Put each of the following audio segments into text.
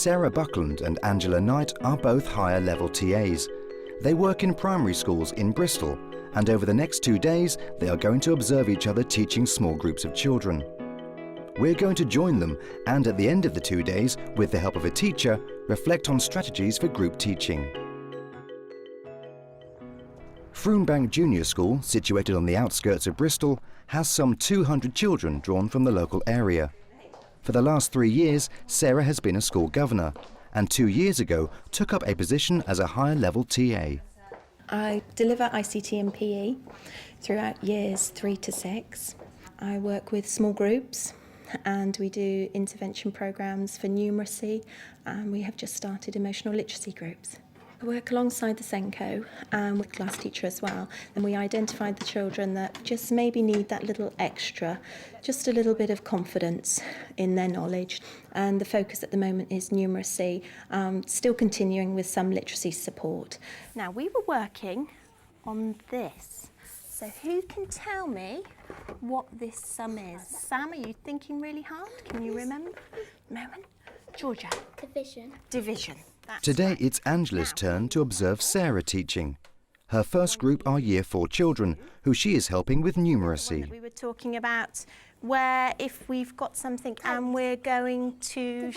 Sarah Buckland and Angela Knight are both higher level TAs. They work in primary schools in Bristol, and over the next 2 days they are going to observe each other teaching small groups of children. We're going to join them and at the end of the 2 days, with the help of a teacher, reflect on strategies for group teaching. Froombank Junior School, situated on the outskirts of Bristol, has some 200 children drawn from the local area. For the last 3 years, Sarah has been a school governor, and 2 years ago took up a position as a higher level TA. I deliver ICT and PE throughout years 3 to 6. I work with small groups and we do intervention programmes for numeracy, and we have just started emotional literacy groups. I work alongside the SENCO and with class teacher as well, and we identified the children that just maybe need that little extra, just a little bit of confidence in their knowledge. And the focus at the moment is numeracy, still continuing with some literacy support. Now, we were working on this. So who can tell me what this sum is? Sam, are you thinking really hard? Can you remember? Moment. Georgia. Division. Division. Today it's Angela's turn to observe Sarah teaching. Her first group are Year 4 children, who she is helping with numeracy. We were talking about where if we've got something and we're going to...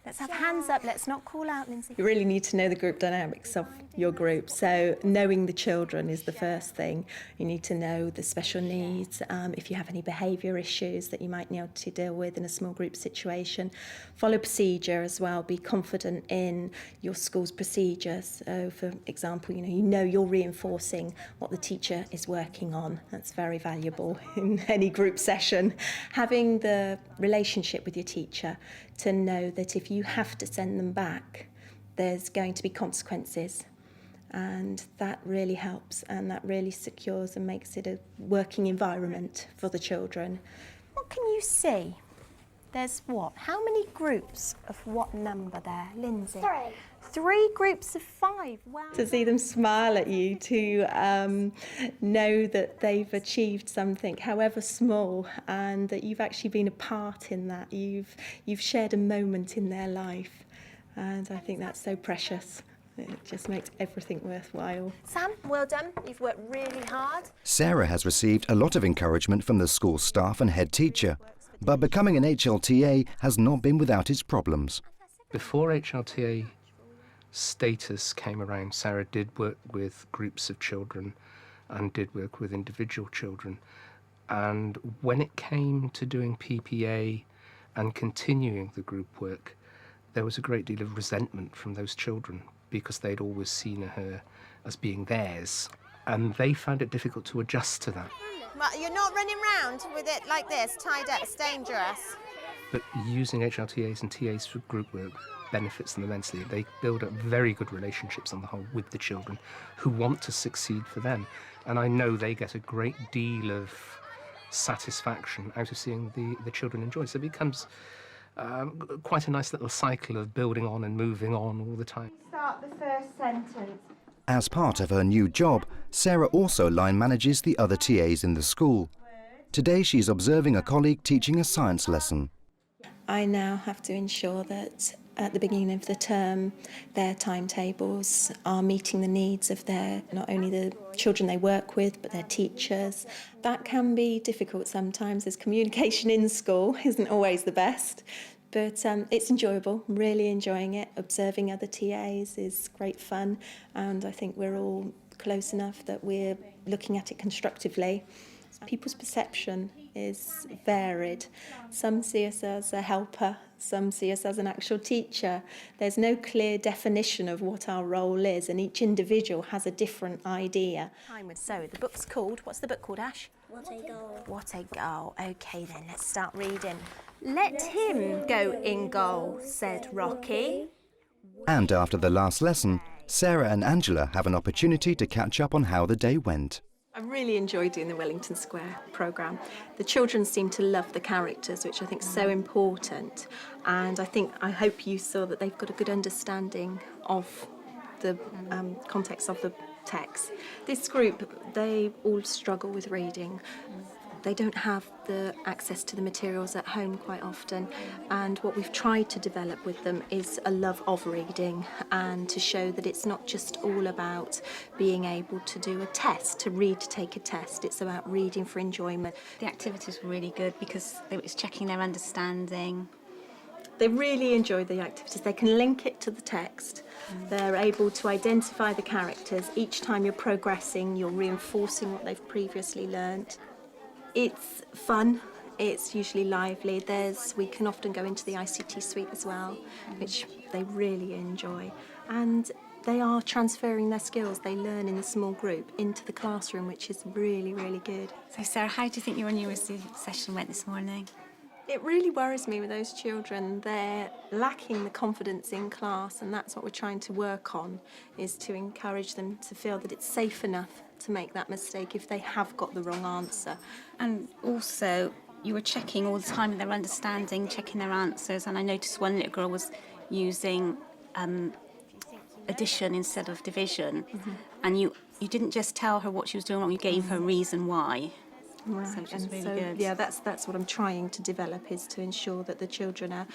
Let's have hands up, let's not call out, Lindsay. You really need to know the group dynamics of your group. So knowing the children is the first thing. You need to know the special needs, if you have any behaviour issues that you might need to deal with in a small group situation. Follow procedure as well, be confident in your school's procedures. So for example, you know you're reinforcing what the teacher is working on. That's very valuable in any group session. Having the relationship with your teacher to know that if you have to send them back, there's going to be consequences. And that really helps, and that really secures and makes it a working environment for the children. What can you see? There's what? How many groups of what number there, Lindsay? 3. 3 groups of 5. Wow. To see them smile at you, to know that they've achieved something, however small, and that you've actually been a part in that. You've shared a moment in their life, and I think that's so precious. It just makes everything worthwhile. Sam, well done. You've worked really hard. Sarah has received a lot of encouragement from the school staff and head teacher, but becoming an HLTA has not been without its problems. Before HLTA status came around, Sarah did work with groups of children and did work with individual children. And when it came to doing PPA and continuing the group work, there was a great deal of resentment from those children because they'd always seen her as being theirs, and they found it difficult to adjust to that. Well, you're not running around with it like this, tied up, it's dangerous. But using HLTAs and TAs for group work benefits them immensely. They build up very good relationships on the whole with the children who want to succeed for them. And I know they get a great deal of satisfaction out of seeing the children enjoy. So it becomes quite a nice little cycle of building on and moving on all the time. Start the first sentence. As part of her new job, Sarah also line manages the other TAs in the school. Today she's observing a colleague teaching a science lesson. I now have to ensure that at the beginning of the term their timetables are meeting the needs of not only the children they work with but their teachers. That can be difficult sometimes as communication in school isn't always the best, but it's enjoyable. I'm really enjoying it. Observing other TAs is great fun, and I think we're all close enough that we're looking at it constructively. People's perception is varied. Some see us as a helper, some see us as an actual teacher. There's no clear definition of what our role is, and each individual has a different idea. So the book's called, what's the book called, Ash? What a goal. What a goal. OK then, let's start reading. Let him go in goal, said Rocky. And after the last lesson, Sarah and Angela have an opportunity to catch up on how the day went. I really enjoyed doing the Wellington Square programme. The children seem to love the characters, which I think is so important. And I hope you saw that they've got a good understanding of the context of the text. This group, they all struggle with reading. They don't have the access to the materials at home quite often, and what we've tried to develop with them is a love of reading, and to show that it's not just all about being able to do a test, to read to take a test. It's about reading for enjoyment. The activities were really good because it was checking their understanding. They really enjoy the activities. They can link it to the text. They're able to identify the characters. Each time you're progressing, you're reinforcing what they've previously learnt. It's fun. It's usually lively. We can often go into the ICT suite as well, which they really enjoy. And they are transferring their skills they learn in the small group into the classroom, which is really, really good. So, Sarah, how do you think your numeracy session went this morning? It really worries me with those children. They're lacking the confidence in class, and that's what we're trying to work on, is to encourage them to feel that it's safe enough to make that mistake if they have got the wrong answer. And also, you were checking all the time their understanding, checking their answers, and I noticed one little girl was using addition instead of division, and you didn't just tell her what she was doing wrong, you gave her a reason why. Right. So which is And really so, good. yeah, that's what I'm trying to develop, is to ensure that the children are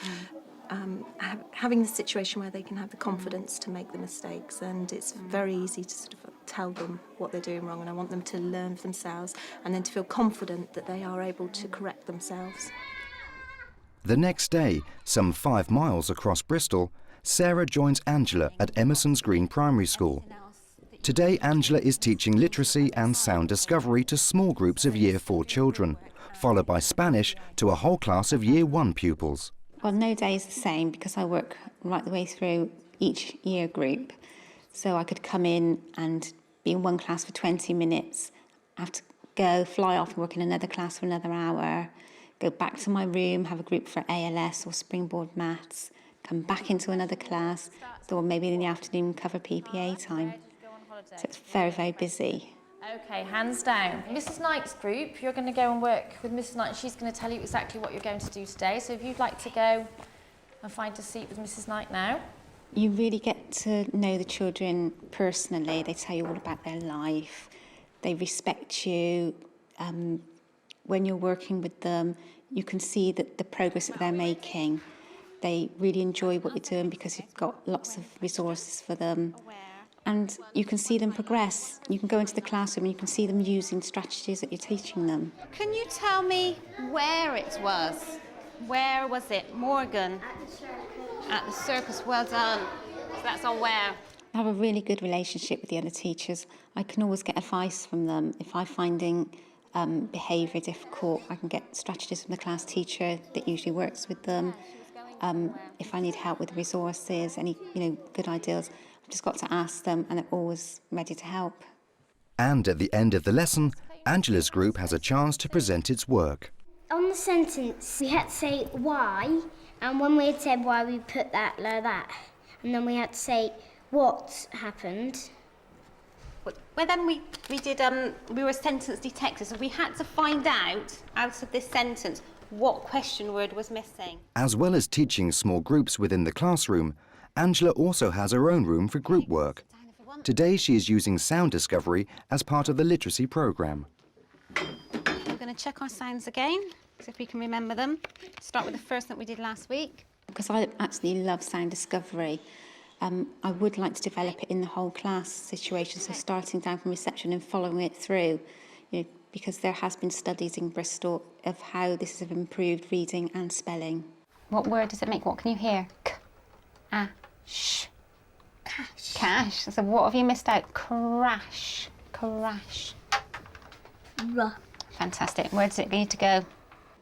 having the situation where they can have the confidence to make the mistakes, and it's very easy to sort of tell them what they're doing wrong, and I want them to learn for themselves and then to feel confident that they are able to correct themselves. The next day, some 5 miles across Bristol, Sarah joins Angela at Emerson's Green Primary School. Today, Angela is teaching literacy and sound discovery to small groups of Year 4 children, followed by Spanish to a whole class of Year 1 pupils. Well, no day is the same because I work right the way through each year group. So I could come in and be in one class for 20 minutes, have to go, fly off and work in another class for another hour, go back to my room, have a group for ALS or Springboard Maths, come back into another class, or maybe in the afternoon cover PPA time. So it's very, very busy. Okay, hands down. Mrs. Knight's group, you're going to go and work with Mrs. Knight. She's going to tell you exactly what you're going to do today. So if you'd like to go and find a seat with Mrs. Knight now. You really get to know the children personally. They tell you all about their life. They respect you. When you're working with them, you can see that the progress that they're making. They really enjoy what you're doing because you've got lots of resources for them. And you can see them progress. You can go into the classroom and you can see them using strategies that you're teaching them. Can you tell me where it was? Where was it? Morgan? At the circus. Well done. So that's on where? I have a really good relationship with the other teachers. I can always get advice from them. If I'm finding behaviour difficult, I can get strategies from the class teacher that usually works with them. If I need help with resources, any good ideas, I've just got to ask them, and they're always ready to help. And at the end of the lesson, Angela's group has a chance to present its work. On the sentence, we had to say why, and when we had said why, we put that like that. And then we had to say what happened. Well, then we were sentence detectives, so we had to find out of this sentence what question word was missing. As well as teaching small groups within the classroom, Angela also has her own room for group work. Today she is using sound discovery as part of the literacy programme. We're going to check our sounds again, see if we can remember them. Start with the first that we did last week. Because I actually love sound discovery, I would like to develop it in the whole class situation, so starting down from reception and following it through, because there has been studies in Bristol of how this has improved reading and spelling. What word does it make? What can you hear? Sh. Cash. Cash. So what have you missed out? Crash. Crash. Fantastic. Where does it need to go?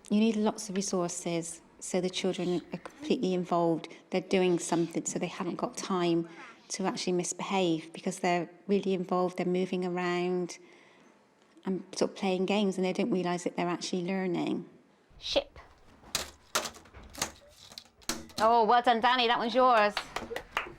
You need lots of resources so the children are completely involved. They're doing something, so they haven't got time to actually misbehave because they're really involved, they're moving around and sort of playing games, and they don't realise that they're actually learning. Ship. Oh, well done, Danny. That one's yours.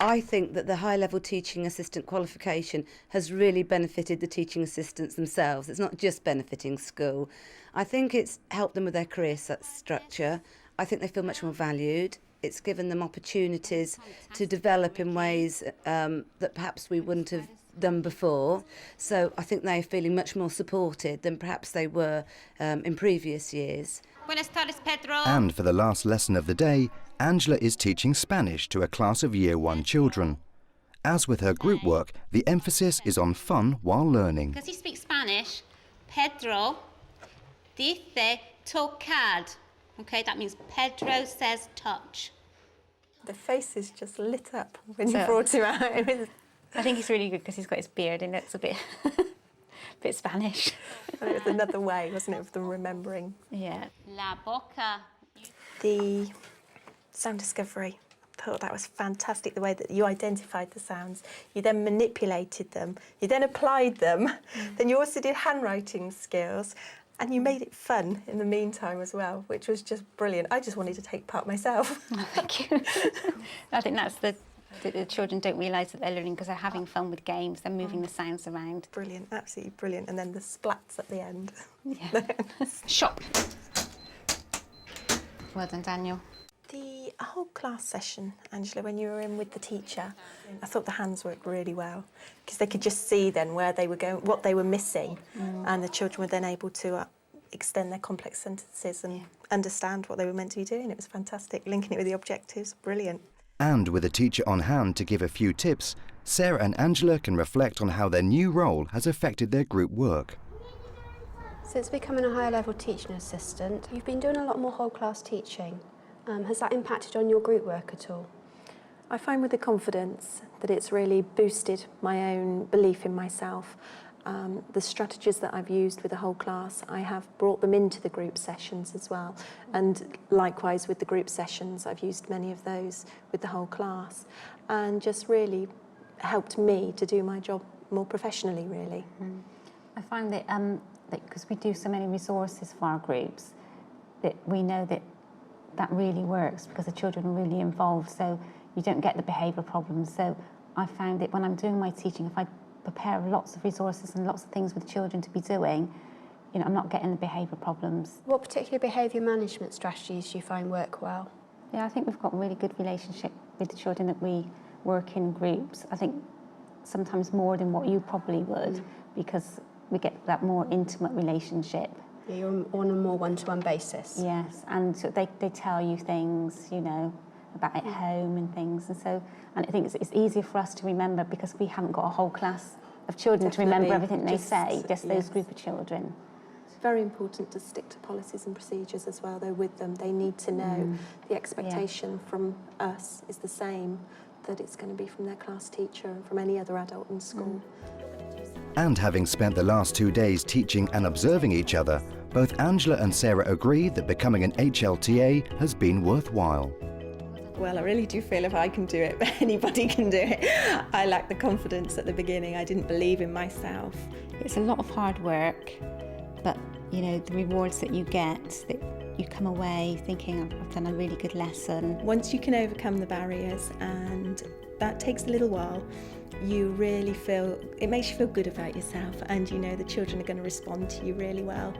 I think that the high-level teaching assistant qualification has really benefited the teaching assistants themselves. It's not just benefiting school. I think it's helped them with their career structure. I think they feel much more valued. it's given them opportunities to develop in ways that perhaps we wouldn't have done before. So I think they're feeling much more supported than perhaps they were in previous years. Buenas tardes, Pedro. And for the last lesson of the day, Angela is teaching Spanish to a class of Year 1 children. As with her group work, the emphasis is on fun while learning. Because he speaks Spanish, Pedro dice tocar. Okay, that means Pedro says touch. The face is just lit up when you brought him out. I think he's really good because he's got his beard and it's a bit, bit Spanish. And it was another way, wasn't it, of them remembering. Yeah. La boca. The sound discovery, I thought that was fantastic, the way that you identified the sounds. You then manipulated them, you then applied them, then you also did handwriting skills, and you made it fun in the meantime as well, which was just brilliant. I just wanted to take part myself. Oh, thank you. I think that's the children don't realise that they're learning because they're having fun with games, they're moving the sounds around. Brilliant, absolutely brilliant. And then the splats at the end. Yeah. Shop. Well done, Daniel. The whole class session, Angela, when you were in with the teacher, I thought the hands worked really well because they could just see then where they were going, what they were missing, and the children were then able to extend their complex sentences and understand what they were meant to be doing. It was fantastic, linking it with the objectives, brilliant. And with a teacher on hand to give a few tips, Sarah and Angela can reflect on how their new role has affected their group work. Since becoming a higher level teaching assistant, you've been doing a lot more whole class teaching. Has that impacted on your group work at all? I find with the confidence that it's really boosted my own belief in myself. The strategies that I've used with the whole class, I have brought them into the group sessions as well. And likewise with the group sessions, I've used many of those with the whole class, and just really helped me to do my job more professionally, really. I find that because we do so many resources for our groups, that we know that really works because the children are really involved, so you don't get the behavioural problems. So I found that when I'm doing my teaching, if I prepare lots of resources and lots of things with children to be doing, you know, I'm not getting the behavioural problems. What particular behaviour management strategies do you find work well? Yeah, I think we've got a really good relationship with the children that we work in groups. I think sometimes more than what you probably would, because we get that more intimate relationship. Yeah, you're on a more one-to-one basis. Yes, and so they tell you things, you know, about at home and things, and I think it's easier for us to remember because we haven't got a whole class of children to remember everything they say, just those group of children. It's very important to stick to policies and procedures as well, though, with them. They need to know the expectation from us is the same that it's going to be from their class teacher and from any other adult in school. And having spent the last 2 days teaching and observing each other, both Angela and Sarah agree that becoming an HLTA has been worthwhile. Well, I really do feel if I can do it, anybody can do it. I lacked the confidence at the beginning. I didn't believe in myself. It's a lot of hard work, but you know, the rewards that you get, that you come away thinking, I've done a really good lesson. Once you can overcome the barriers, and that takes a little while, you really feel, it makes you feel good about yourself, and you know the children are going to respond to you really well.